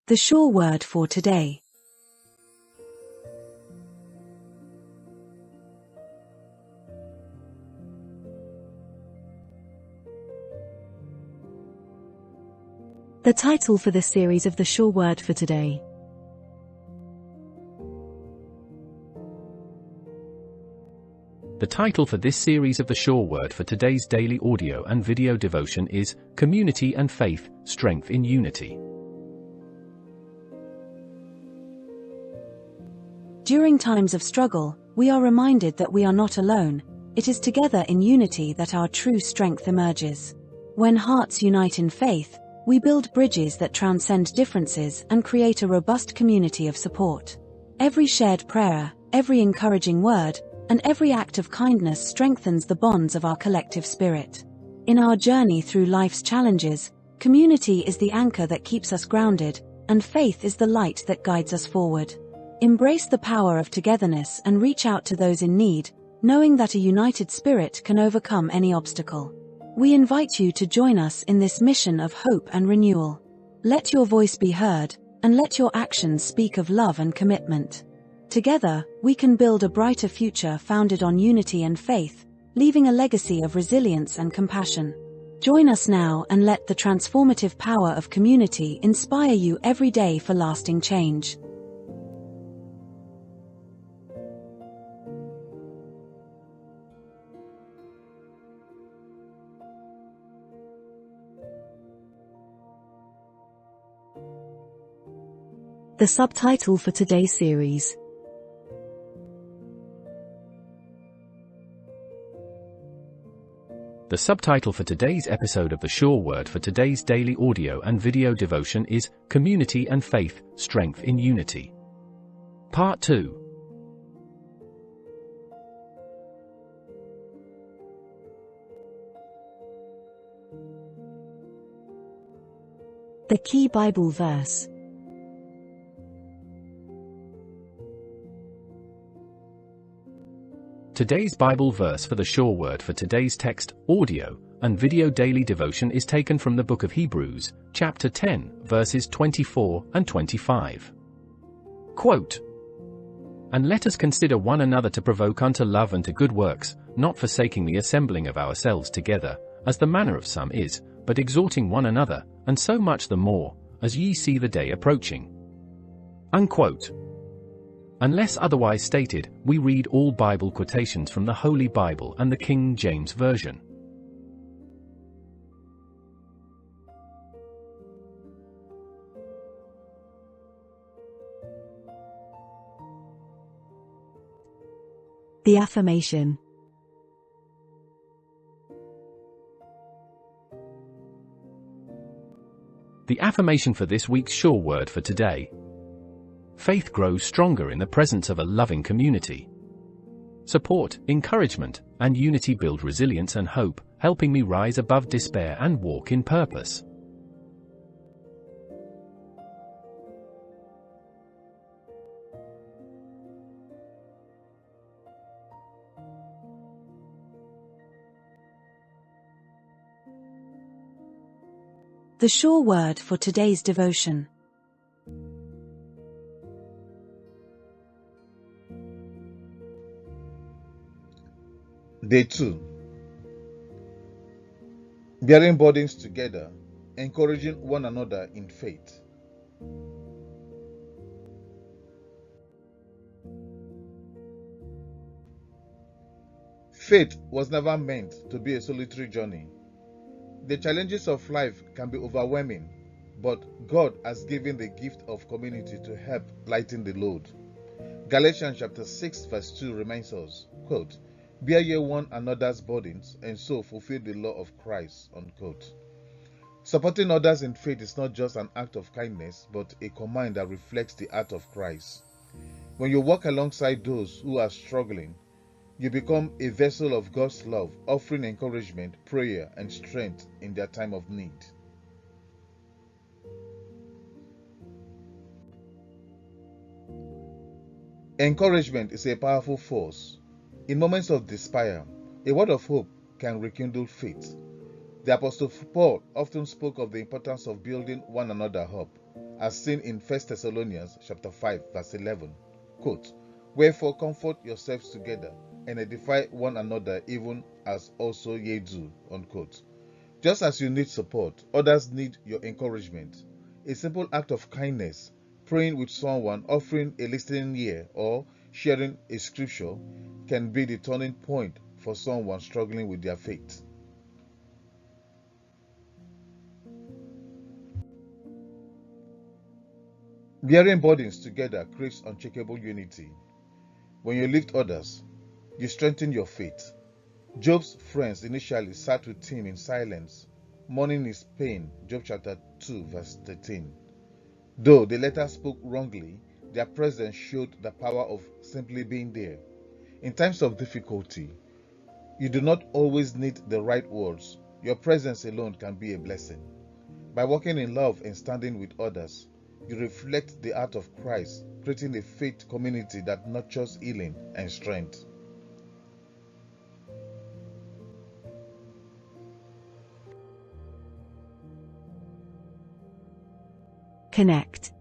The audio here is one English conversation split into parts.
The sure word for today. The title for this series of the sure word for today. The title for this series of the sure word for today's daily audio and video devotion is Community and Faith, Strength in Unity. During times of struggle, we are reminded that we are not alone. It is together in unity that our true strength emerges. When hearts unite in faith, we build bridges that transcend differences and create a robust community of support. Every shared prayer, every encouraging word, and every act of kindness strengthens the bonds of our collective spirit. In our journey through life's challenges, community is the anchor that keeps us grounded, and faith is the light that guides us forward. Embrace the power of togetherness and reach out to those in need, knowing that a united spirit can overcome any obstacle. We invite you to join us in this mission of hope and renewal. Let your voice be heard, and let your actions speak of love and commitment. Together, we can build a brighter future founded on unity and faith, leaving a legacy of resilience and compassion. Join us now and let the transformative power of community inspire you every day for lasting change. The subtitle for today's series. The subtitle for today's episode of the sure word for today's daily audio and video devotion is Community and Faith, Strength in Unity. Part 2. The key Bible verse. Today's Bible verse for the sure word for today's text, audio, and video daily devotion is taken from the book of Hebrews, chapter 10, verses 24 and 25. Quote, "And let us consider one another to provoke unto love and to good works, not forsaking the assembling of ourselves together, as the manner of some is, but exhorting one another, and so much the more, as ye see the day approaching." Unquote. Unless otherwise stated, we read all Bible quotations from the Holy Bible and the King James Version. The affirmation. The affirmation for this week's sure word for today. Faith grows stronger in the presence of a loving community. Support, encouragement, and unity build resilience and hope, helping me rise above despair and walk in purpose. The sure word for today's devotion. Day 2. Bearing burdens together, encouraging one another in faith. Faith was never meant to be a solitary journey. The challenges of life can be overwhelming, but God has given the gift of community to help lighten the load. Galatians chapter 6 verse 2 reminds us, quote, "Bear ye one another's burdens, and so fulfill the law of Christ." Unquote. Supporting others in faith is not just an act of kindness, but a command that reflects the heart of Christ. When you walk alongside those who are struggling, you become a vessel of God's love, offering encouragement, prayer, and strength in their time of need. Encouragement is a powerful force. In moments of despair, a word of hope can rekindle faith. The Apostle Paul often spoke of the importance of building one another up. as seen in 1 Thessalonians chapter 5, verse 11. Quote, "Wherefore comfort yourselves together, and edify one another, even as also ye do." Unquote. Just as you need support, others need your encouragement. A simple act of kindness, praying with someone, offering a listening ear, or sharing a scripture can be the turning point for someone struggling with their faith. Bearing burdens together creates unshakable unity. When you lift others, you strengthen your faith. Job's friends initially sat with him in silence, mourning his pain, Job chapter 2, verse 13. Though they later spoke wrongly, their presence showed the power of simply being there. In times of difficulty, you do not always need the right words. Your presence alone can be a blessing. By walking in love and standing with others, you reflect the heart of Christ, creating a faith community that nurtures healing and strength. Connect.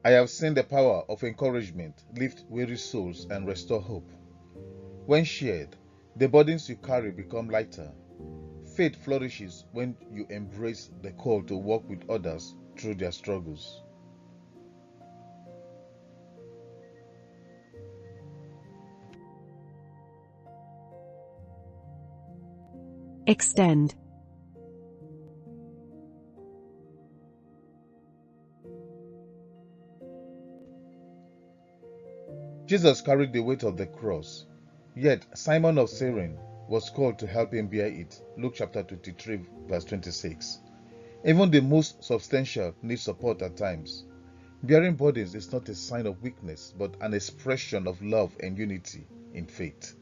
I have seen the power of encouragement lift weary souls and restore hope. When shared, the burdens you carry become lighter. Faith flourishes when you embrace the call to walk with others through their struggles. Extend. Jesus carried the weight of the cross, yet Simon of Cyrene was called to help him bear it. Luke chapter 23, verse 26. Even the most substantial need support at times. Bearing burdens is not a sign of weakness, but an expression of love and unity in faith.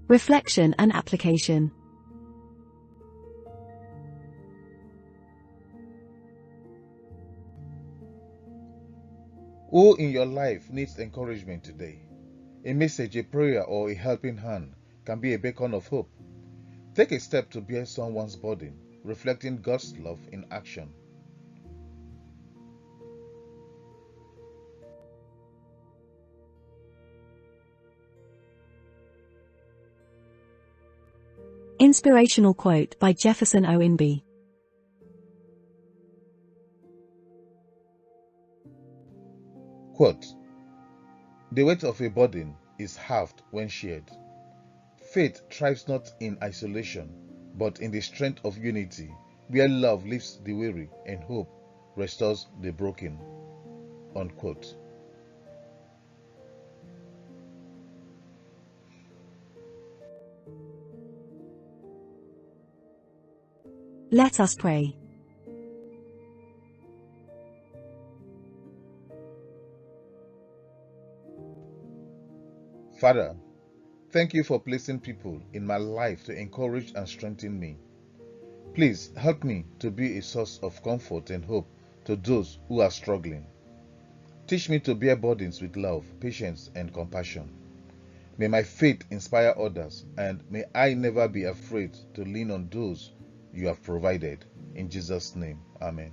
Reflection and application. Who in your life needs encouragement today? A message, a prayer, or a helping hand can be a beacon of hope. Take a step to bear someone's burden, reflecting God's love in action. Inspirational quote by Jefferson Imgbi. Quote, "The weight of a burden is halved when shared. Faith thrives not in isolation, but in the strength of unity, where love lifts the weary and hope restores the broken." Unquote. Let us pray. Father, thank you for placing people in my life to encourage and strengthen me. Please help me to be a source of comfort and hope to those who are struggling. Teach me to bear burdens with love, patience, and compassion. May my faith inspire others, and may I never be afraid to lean on those you have provided. In Jesus' name, amen.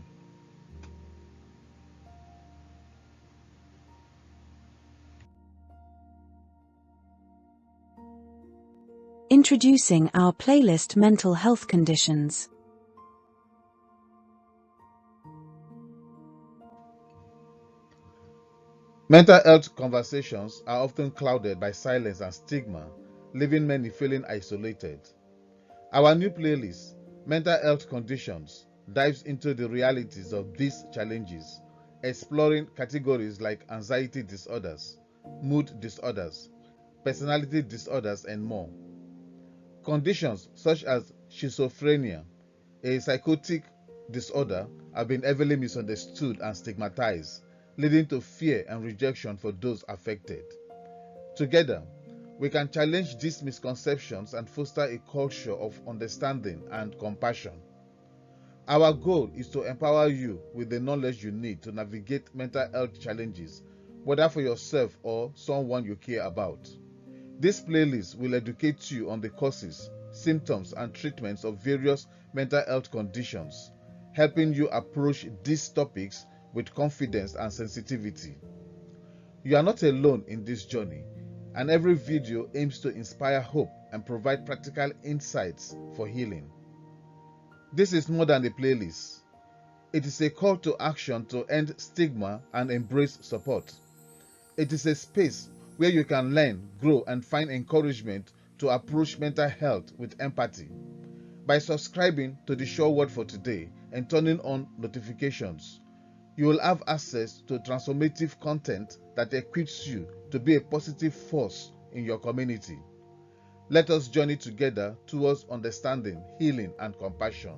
Introducing our playlist Mental Health Conditions. Mental health conversations are often clouded by silence and stigma, leaving many feeling isolated. Our new playlist, Mental Health Conditions, dives into the realities of these challenges, exploring categories like anxiety disorders, mood disorders, personality disorders, and more. Conditions such as schizophrenia, a psychotic disorder, have been heavily misunderstood and stigmatized, leading to fear and rejection for those affected. Together, we can challenge these misconceptions and foster a culture of understanding and compassion. Our goal is to empower you with the knowledge you need to navigate mental health challenges, whether for yourself or someone you care about. This playlist will educate you on the causes, symptoms, and treatments of various mental health conditions, helping you approach these topics with confidence and sensitivity. You are not alone in this journey, and every video aims to inspire hope and provide practical insights for healing. This is more than a playlist. It is a call to action to end stigma and embrace support. It is a space where you can learn, grow, and find encouragement to approach mental health with empathy. By subscribing to the Sure Word for Today and turning on notifications, you will have access to transformative content that equips you to be a positive force in your community. Let us journey together towards understanding, healing, and compassion.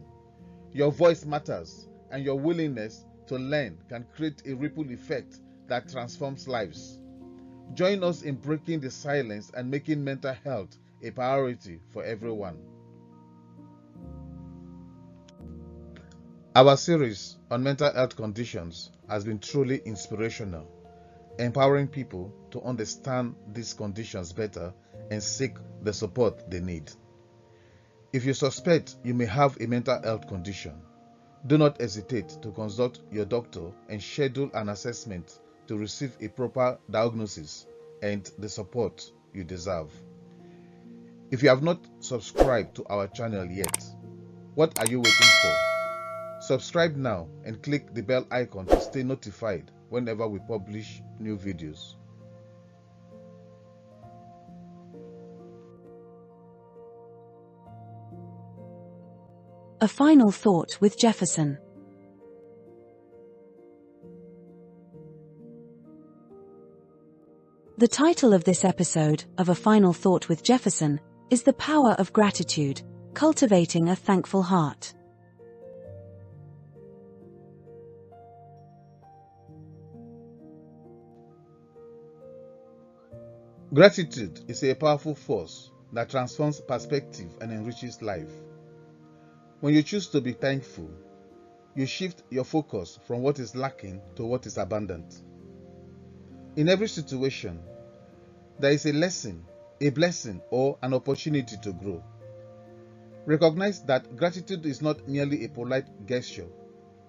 Your voice matters, and your willingness to learn can create a ripple effect that transforms lives. Join us in breaking the silence and making mental health a priority for everyone. Our series on mental health conditions has been truly inspirational, empowering people to understand these conditions better and seek the support they need. If you suspect you may have a mental health condition, do not hesitate to consult your doctor and schedule an assessment to receive a proper diagnosis and the support you deserve. If you have not subscribed to our channel yet, what are you waiting for? Subscribe now and click the bell icon to stay notified whenever we publish new videos. A final thought with Jefferson. The title of this episode of A Final Thought with Jefferson is The Power of Gratitude, Cultivating a Thankful Heart. Gratitude is a powerful force that transforms perspective and enriches life. When you choose to be thankful, you shift your focus from what is lacking to what is abundant. In every situation, there is a lesson, a blessing, or an opportunity to grow. Recognize that gratitude is not merely a polite gesture.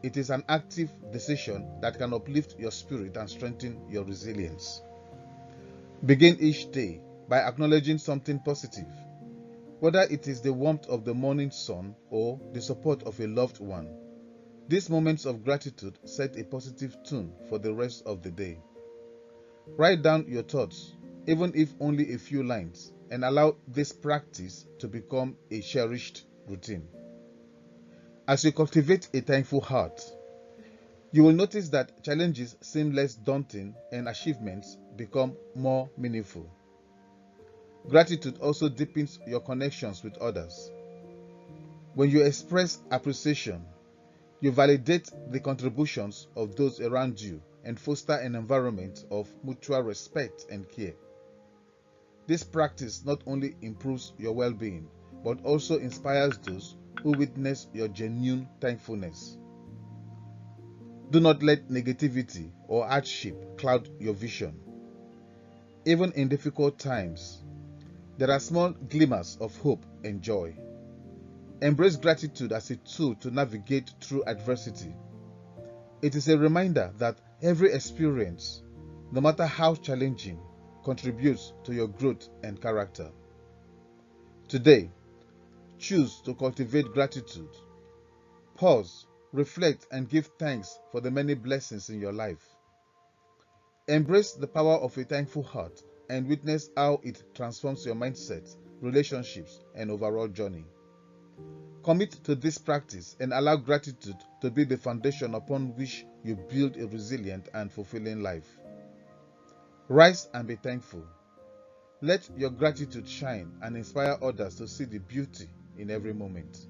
It is an active decision that can uplift your spirit and strengthen your resilience. Begin each day by acknowledging something positive, whether it is the warmth of the morning sun or the support of a loved one. These moments of gratitude set a positive tone for the rest of the day. Write down your thoughts, even if only a few lines, and allow this practice to become a cherished routine. As you cultivate a thankful heart, you will notice that challenges seem less daunting and achievements become more meaningful. Gratitude also deepens your connections with others. When you express appreciation, you validate the contributions of those around you and foster an environment of mutual respect and care. This practice not only improves your well-being, but also inspires those who witness your genuine thankfulness. Do not let negativity or hardship cloud your vision. Even in difficult times, there are small glimmers of hope and joy. Embrace gratitude as a tool to navigate through adversity. It is a reminder that every experience, no matter how challenging, contributes to your growth and character. Today, choose to cultivate gratitude. Pause, reflect, and give thanks for the many blessings in your life. Embrace the power of a thankful heart and witness how it transforms your mindset, relationships, and overall journey. Commit to this practice and allow gratitude to be the foundation upon which you build a resilient and fulfilling life. Rise and be thankful. Let your gratitude shine and inspire others to see the beauty in every moment.